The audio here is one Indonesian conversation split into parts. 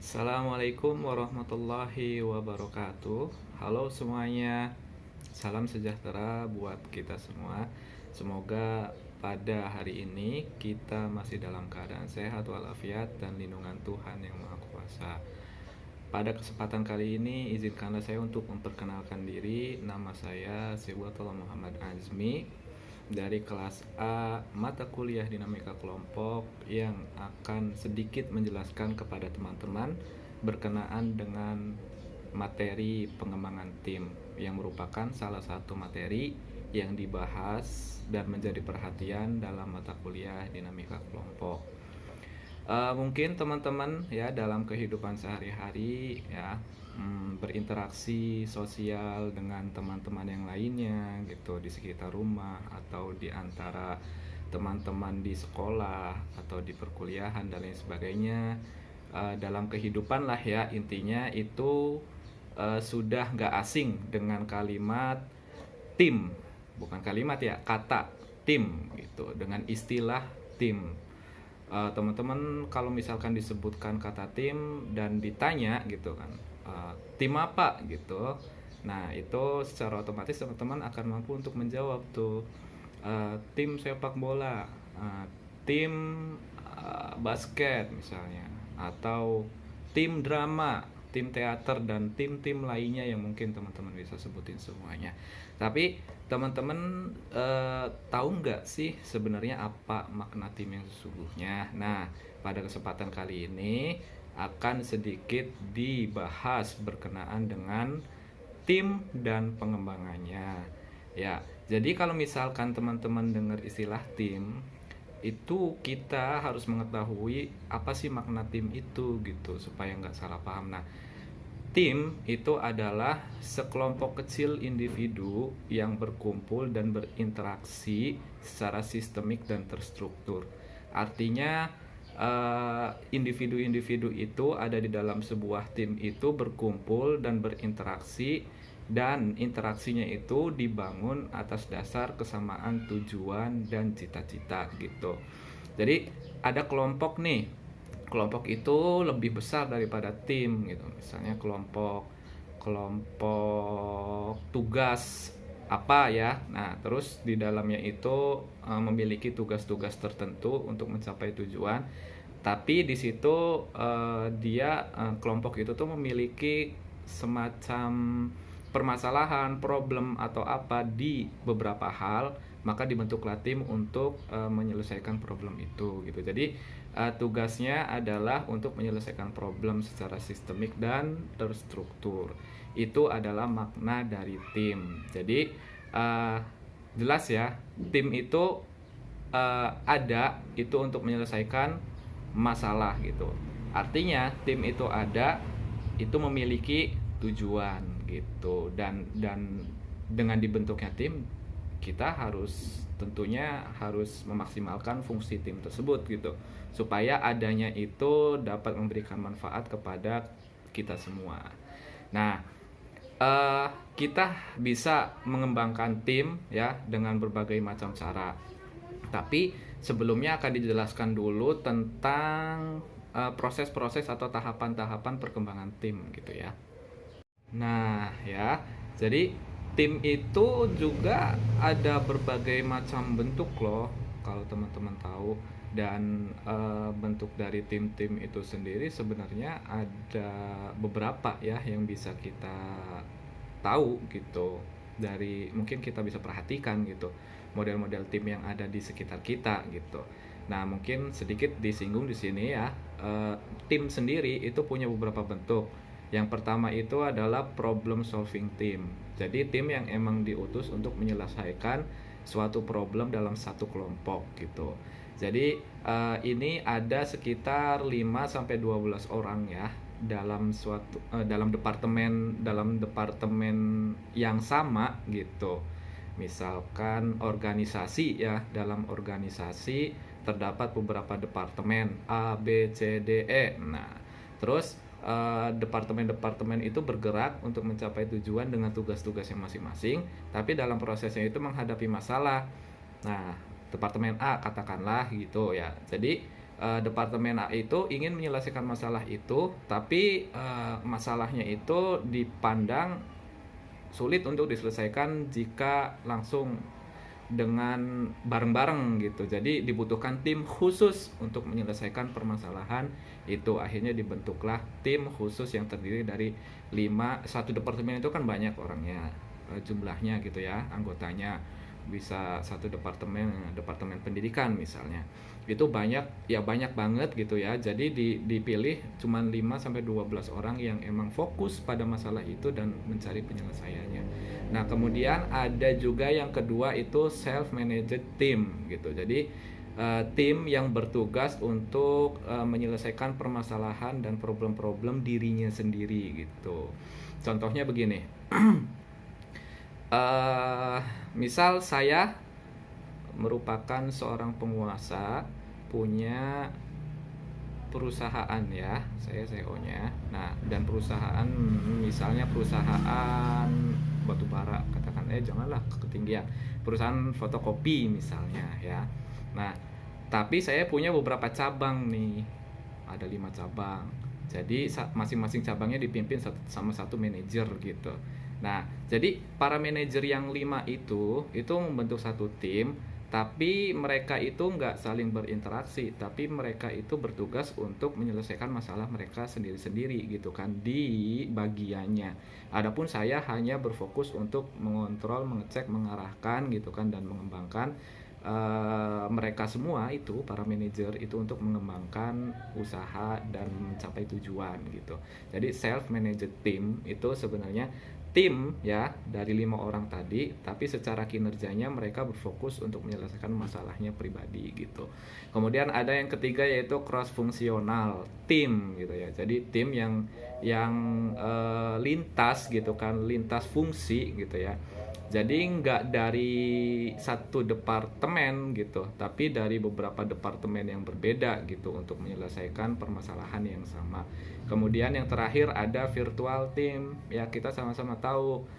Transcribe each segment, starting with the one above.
Assalamualaikum warahmatullahi wabarakatuh. Halo semuanya, salam sejahtera buat kita semua. Semoga pada hari ini kita masih dalam keadaan sehat walafiat dan lindungan Tuhan yang Maha Kuasa. Pada kesempatan kali ini izinkanlah saya untuk memperkenalkan diri. Nama saya Sibwatullah Muhammad Azmi dari kelas A mata kuliah dinamika kelompok yang akan sedikit menjelaskan kepada teman-teman berkenaan dengan materi pengembangan tim yang merupakan salah satu materi yang dibahas dan menjadi perhatian dalam mata kuliah dinamika kelompok. Mungkin teman-teman ya dalam kehidupan sehari-hari ya berinteraksi sosial dengan teman-teman yang lainnya gitu di sekitar rumah atau di antara teman-teman di sekolah atau di perkuliahan dan lain sebagainya. Dalam kehidupan lah ya intinya itu sudah nggak asing dengan kalimat tim, bukan kalimat ya, kata tim gitu, dengan istilah tim. Teman-teman kalau misalkan disebutkan kata tim dan ditanya gitu kan, tim apa gitu, nah itu secara otomatis teman-teman akan mampu untuk menjawab tuh, tim sepak bola, tim basket misalnya, atau tim drama, tim teater, dan tim-tim lainnya yang mungkin teman-teman bisa sebutin semuanya. Tapi teman-teman tahu nggak sih sebenarnya apa makna tim yang sesungguhnya? Nah, pada kesempatan kali ini akan sedikit dibahas berkenaan dengan tim dan pengembangannya. Ya, jadi kalau misalkan teman-teman dengar istilah tim, itu kita harus mengetahui apa sih makna tim itu gitu supaya nggak salah paham. Nah, tim itu adalah sekelompok kecil individu yang berkumpul dan berinteraksi secara sistemik dan terstruktur. Artinya individu-individu itu ada di dalam sebuah tim itu berkumpul dan berinteraksi, dan interaksinya itu dibangun atas dasar kesamaan tujuan dan cita-cita gitu. Jadi ada kelompok nih, kelompok itu lebih besar daripada tim gitu. Misalnya kelompok kelompok tugas apa ya. Nah, terus di dalamnya itu memiliki tugas-tugas tertentu untuk mencapai tujuan. Tapi di situ kelompok itu tuh memiliki semacam permasalahan, problem atau apa di beberapa hal, maka dibentuklah tim untuk menyelesaikan problem itu gitu. Jadi tugasnya adalah untuk menyelesaikan problem secara sistemik dan terstruktur. Itu adalah makna dari tim. Jadi jelas ya, tim itu ada itu untuk menyelesaikan masalah gitu. Artinya tim itu ada itu memiliki tujuan gitu, dan dengan dibentuknya tim kita harus tentunya harus memaksimalkan fungsi tim tersebut gitu supaya adanya itu dapat memberikan manfaat kepada kita semua. Nah, kita bisa mengembangkan tim ya dengan berbagai macam cara. Tapi sebelumnya akan dijelaskan dulu tentang proses-proses atau tahapan-tahapan perkembangan tim gitu ya. Nah, ya. Jadi tim itu juga ada berbagai macam bentuk loh, kalau teman-teman tahu. Dan bentuk dari tim-tim itu sendiri sebenarnya ada beberapa ya yang bisa kita tahu gitu. Dari mungkin kita bisa perhatikan gitu model-model tim yang ada di sekitar kita gitu. Nah, mungkin sedikit disinggung di sini ya. Tim sendiri itu punya beberapa bentuk. Yang pertama itu adalah problem solving team. Jadi tim yang emang diutus untuk menyelesaikan suatu problem dalam satu kelompok gitu. Jadi ini ada sekitar 5 sampai 12 orang ya dalam departemen yang sama gitu. Misalkan organisasi ya, dalam organisasi terdapat beberapa departemen A, B, C, D, E. Nah, terus departemen-departemen itu bergerak untuk mencapai tujuan dengan tugas-tugasnya masing-masing, tapi dalam prosesnya itu menghadapi masalah. Nah, departemen A katakanlah gitu ya. Jadi departemen A itu ingin menyelesaikan masalah itu, tapi masalahnya itu dipandang sulit untuk diselesaikan jika langsung dengan bareng-bareng gitu. Jadi dibutuhkan tim khusus untuk menyelesaikan permasalahan itu. Akhirnya dibentuklah tim khusus yang terdiri dari 5. Satu departemen itu kan banyak orangnya, jumlahnya gitu ya, anggotanya. Bisa satu departemen pendidikan misalnya, itu banyak ya, banyak banget gitu ya. Jadi dipilih cuman 5 sampai 12 orang yang emang fokus pada masalah itu dan mencari penyelesaiannya. Nah, kemudian ada juga yang kedua itu self managed team gitu. Jadi tim yang bertugas untuk menyelesaikan permasalahan dan problem-problem dirinya sendiri gitu. Contohnya begini. Misal saya merupakan seorang penguasa, punya perusahaan ya, saya CEO-nya. Nah, dan perusahaan misalnya perusahaan batubara, katakan janganlah ketinggian. Perusahaan fotokopi misalnya ya. Nah, tapi saya punya beberapa cabang nih. Ada 5 cabang. Jadi masing-masing cabangnya dipimpin sama satu manajer gitu. Nah, jadi para manajer yang 5 itu membentuk satu tim, tapi mereka itu nggak saling berinteraksi, tapi mereka itu bertugas untuk menyelesaikan masalah mereka sendiri-sendiri gitu kan di bagiannya. Adapun saya hanya berfokus untuk mengontrol, mengecek, mengarahkan gitu kan, dan mengembangkan mereka semua itu, para manajer itu, untuk mengembangkan usaha dan mencapai tujuan gitu. Jadi self managed team itu sebenarnya tim ya dari 5 orang tadi, tapi secara kinerjanya mereka berfokus untuk menyelesaikan masalahnya pribadi gitu. Kemudian ada yang ketiga yaitu cross fungsional tim gitu ya. Jadi tim yang lintas gitu kan, lintas fungsi gitu ya. Jadi nggak dari satu departemen gitu, tapi dari beberapa departemen yang berbeda gitu untuk menyelesaikan permasalahan yang sama. Kemudian yang terakhir ada virtual team. Ya, kita sama-sama tahu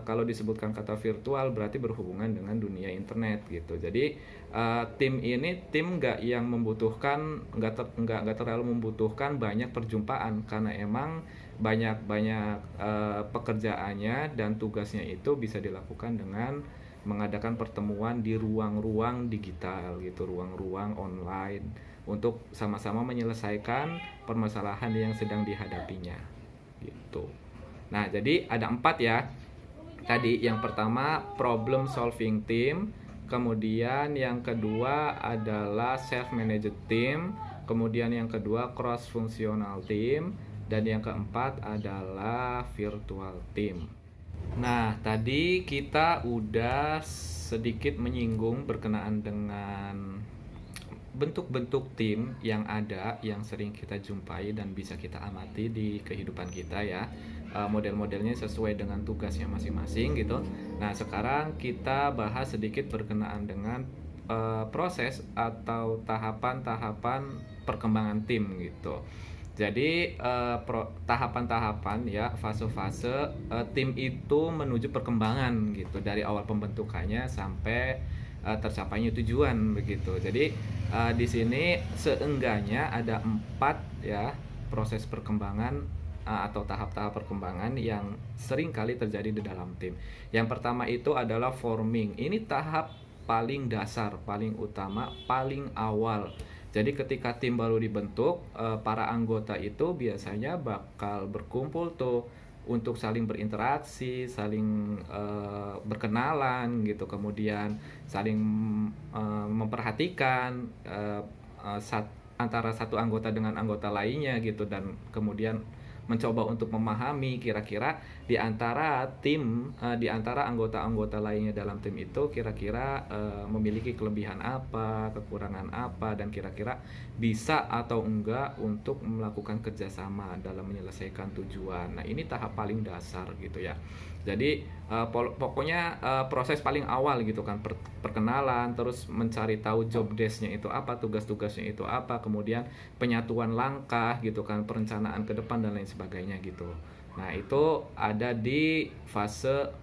kalau disebutkan kata virtual berarti berhubungan dengan dunia internet gitu. Jadi tim ini tim nggak yang membutuhkan, nggak terlalu membutuhkan banyak perjumpaan, karena emang banyak pekerjaannya dan tugasnya itu bisa dilakukan dengan mengadakan pertemuan di ruang-ruang digital gitu, ruang-ruang online, untuk sama-sama menyelesaikan permasalahan yang sedang dihadapinya gitu. Nah, jadi ada 4 ya. Tadi yang pertama problem solving team, kemudian yang kedua adalah self managed team, kemudian yang kedua cross functional team, dan yang keempat adalah virtual team. Nah, tadi kita udah sedikit menyinggung berkenaan dengan bentuk-bentuk tim yang ada, yang sering kita jumpai dan bisa kita amati di kehidupan kita ya. Model-modelnya sesuai dengan tugasnya masing-masing gitu. Nah, sekarang kita bahas sedikit berkenaan dengan proses atau tahapan-tahapan perkembangan tim gitu. Jadi tahapan-tahapan ya, fase-fase tim itu menuju perkembangan gitu, dari awal pembentukannya sampai tercapainya tujuan begitu. Jadi di sini seenggaknya ada 4 ya proses perkembangan atau tahap-tahap perkembangan yang sering kali terjadi di dalam tim. Yang pertama itu adalah forming. Ini tahap paling dasar, paling utama, paling awal. Jadi ketika tim baru dibentuk, para anggota itu biasanya bakal berkumpul tuh untuk saling berinteraksi, saling berkenalan gitu, kemudian saling memperhatikan antara satu anggota dengan anggota lainnya gitu, dan kemudian mencoba untuk memahami kira-kira di antara anggota-anggota lainnya dalam tim itu kira-kira memiliki kelebihan apa, kekurangan apa, dan kira-kira bisa atau enggak untuk melakukan kerjasama dalam menyelesaikan tujuan. Nah, ini tahap paling dasar gitu ya. Jadi pokoknya proses paling awal gitu kan, perkenalan, terus mencari tahu job desk-nya itu apa, tugas-tugasnya itu apa, kemudian penyatuan langkah gitu kan, perencanaan ke depan dan lain sebagainya gitu. Nah, itu ada di fase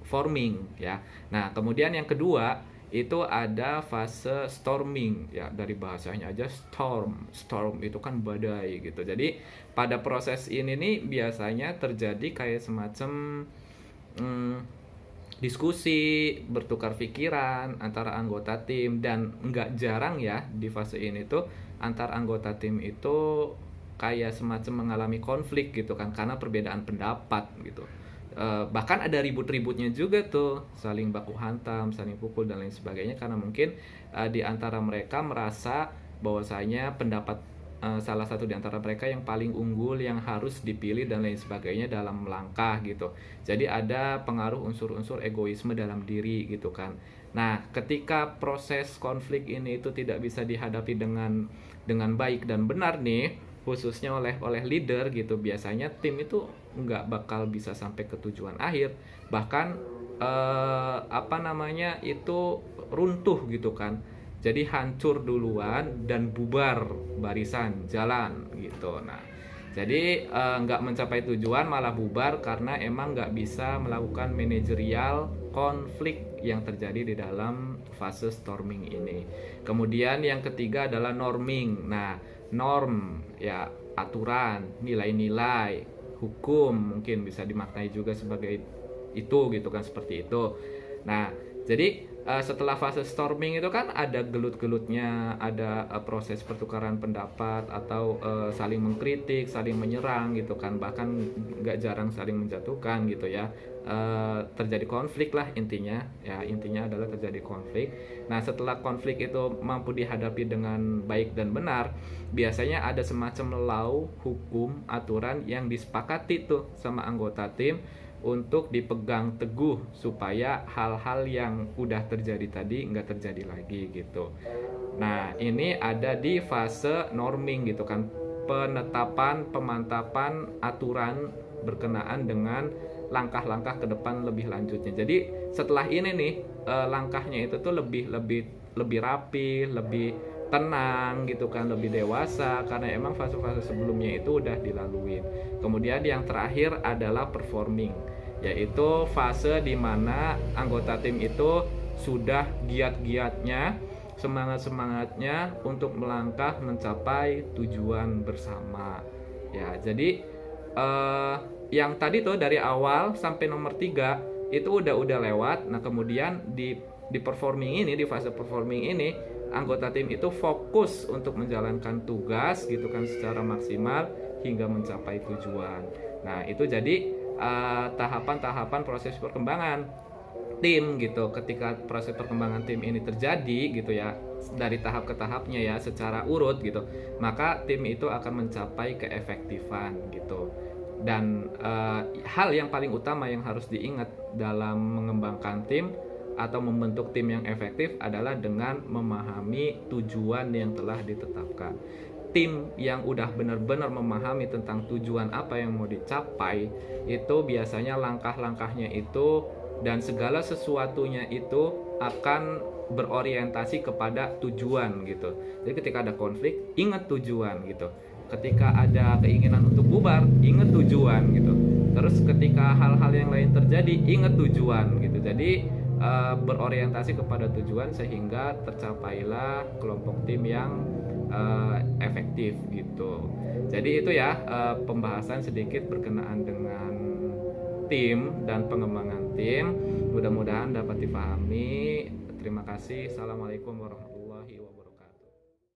forming ya. Nah, kemudian yang kedua itu ada fase storming, ya dari bahasanya aja storm itu kan badai gitu. Jadi pada proses ini nih biasanya terjadi kayak semacam diskusi, bertukar pikiran antara anggota tim, dan nggak jarang ya di fase ini tuh antar anggota tim itu kayak semacam mengalami konflik gitu kan, karena perbedaan pendapat gitu. Bahkan ada ribut-ributnya juga tuh, saling baku hantam, saling pukul dan lain sebagainya, karena mungkin di antara mereka merasa bahwasanya pendapat salah satu di antara mereka yang paling unggul yang harus dipilih dan lain sebagainya dalam langkah gitu. Jadi ada pengaruh unsur-unsur egoisme dalam diri gitu kan. Nah, ketika proses konflik ini itu tidak bisa dihadapi dengan baik dan benar nih, khususnya oleh leader gitu, biasanya tim itu nggak bakal bisa sampai ke tujuan akhir, bahkan itu runtuh gitu kan. Jadi hancur duluan dan bubar barisan jalan gitu. Nah, jadi nggak mencapai tujuan malah bubar karena emang nggak bisa melakukan manajerial konflik yang terjadi di dalam fase storming ini. Kemudian yang ketiga adalah norming. Nah, norm ya aturan, nilai-nilai, hukum mungkin bisa dimaknai juga sebagai itu gitu kan, seperti itu. Nah, jadi setelah fase storming itu kan ada gelut-gelutnya, ada proses pertukaran pendapat atau saling mengkritik, saling menyerang gitu kan, bahkan nggak jarang saling menjatuhkan gitu ya. Terjadi konflik lah intinya, ya intinya adalah terjadi konflik. Nah, setelah konflik itu mampu dihadapi dengan baik dan benar, biasanya ada semacam law, hukum, aturan yang disepakati tuh sama anggota tim untuk dipegang teguh supaya hal-hal yang udah terjadi tadi nggak terjadi lagi gitu. Nah, ini ada di fase norming gitu kan, penetapan, pemantapan aturan berkenaan dengan langkah-langkah ke depan lebih lanjutnya. Jadi setelah ini nih langkahnya itu tuh lebih rapi, lebih tenang gitu kan, lebih dewasa, karena emang fase-fase sebelumnya itu udah dilalui. Kemudian yang terakhir adalah performing, yaitu fase di mana anggota tim itu sudah giat-giatnya, semangat-semangatnya untuk melangkah mencapai tujuan bersama. Ya, jadi yang tadi tuh dari awal sampai nomor 3 itu udah lewat. Nah, kemudian di performing ini, di fase performing ini, anggota tim itu fokus untuk menjalankan tugas gitu kan secara maksimal hingga mencapai tujuan. Nah, itu jadi tahapan-tahapan proses perkembangan tim gitu. Ketika proses perkembangan tim ini terjadi gitu ya, dari tahap ke tahapnya ya secara urut gitu, maka tim itu akan mencapai keefektifan gitu. Dan hal yang paling utama yang harus diingat dalam mengembangkan tim atau membentuk tim yang efektif adalah dengan memahami tujuan yang telah ditetapkan. Tim yang udah benar-benar memahami tentang tujuan apa yang mau dicapai, itu biasanya langkah-langkahnya itu dan segala sesuatunya itu akan berorientasi kepada tujuan gitu. Jadi ketika ada konflik, ingat tujuan gitu. Ketika ada keinginan untuk bubar, ingat tujuan gitu. Terus ketika hal-hal yang lain terjadi, ingat tujuan gitu. Jadi berorientasi kepada tujuan sehingga tercapailah kelompok tim yang efektif gitu. Jadi itu ya pembahasan sedikit berkenaan dengan tim dan pengembangan tim. Mudah-mudahan dapat dipahami. Terima kasih. Assalamualaikum warahmatullahi wabarakatuh.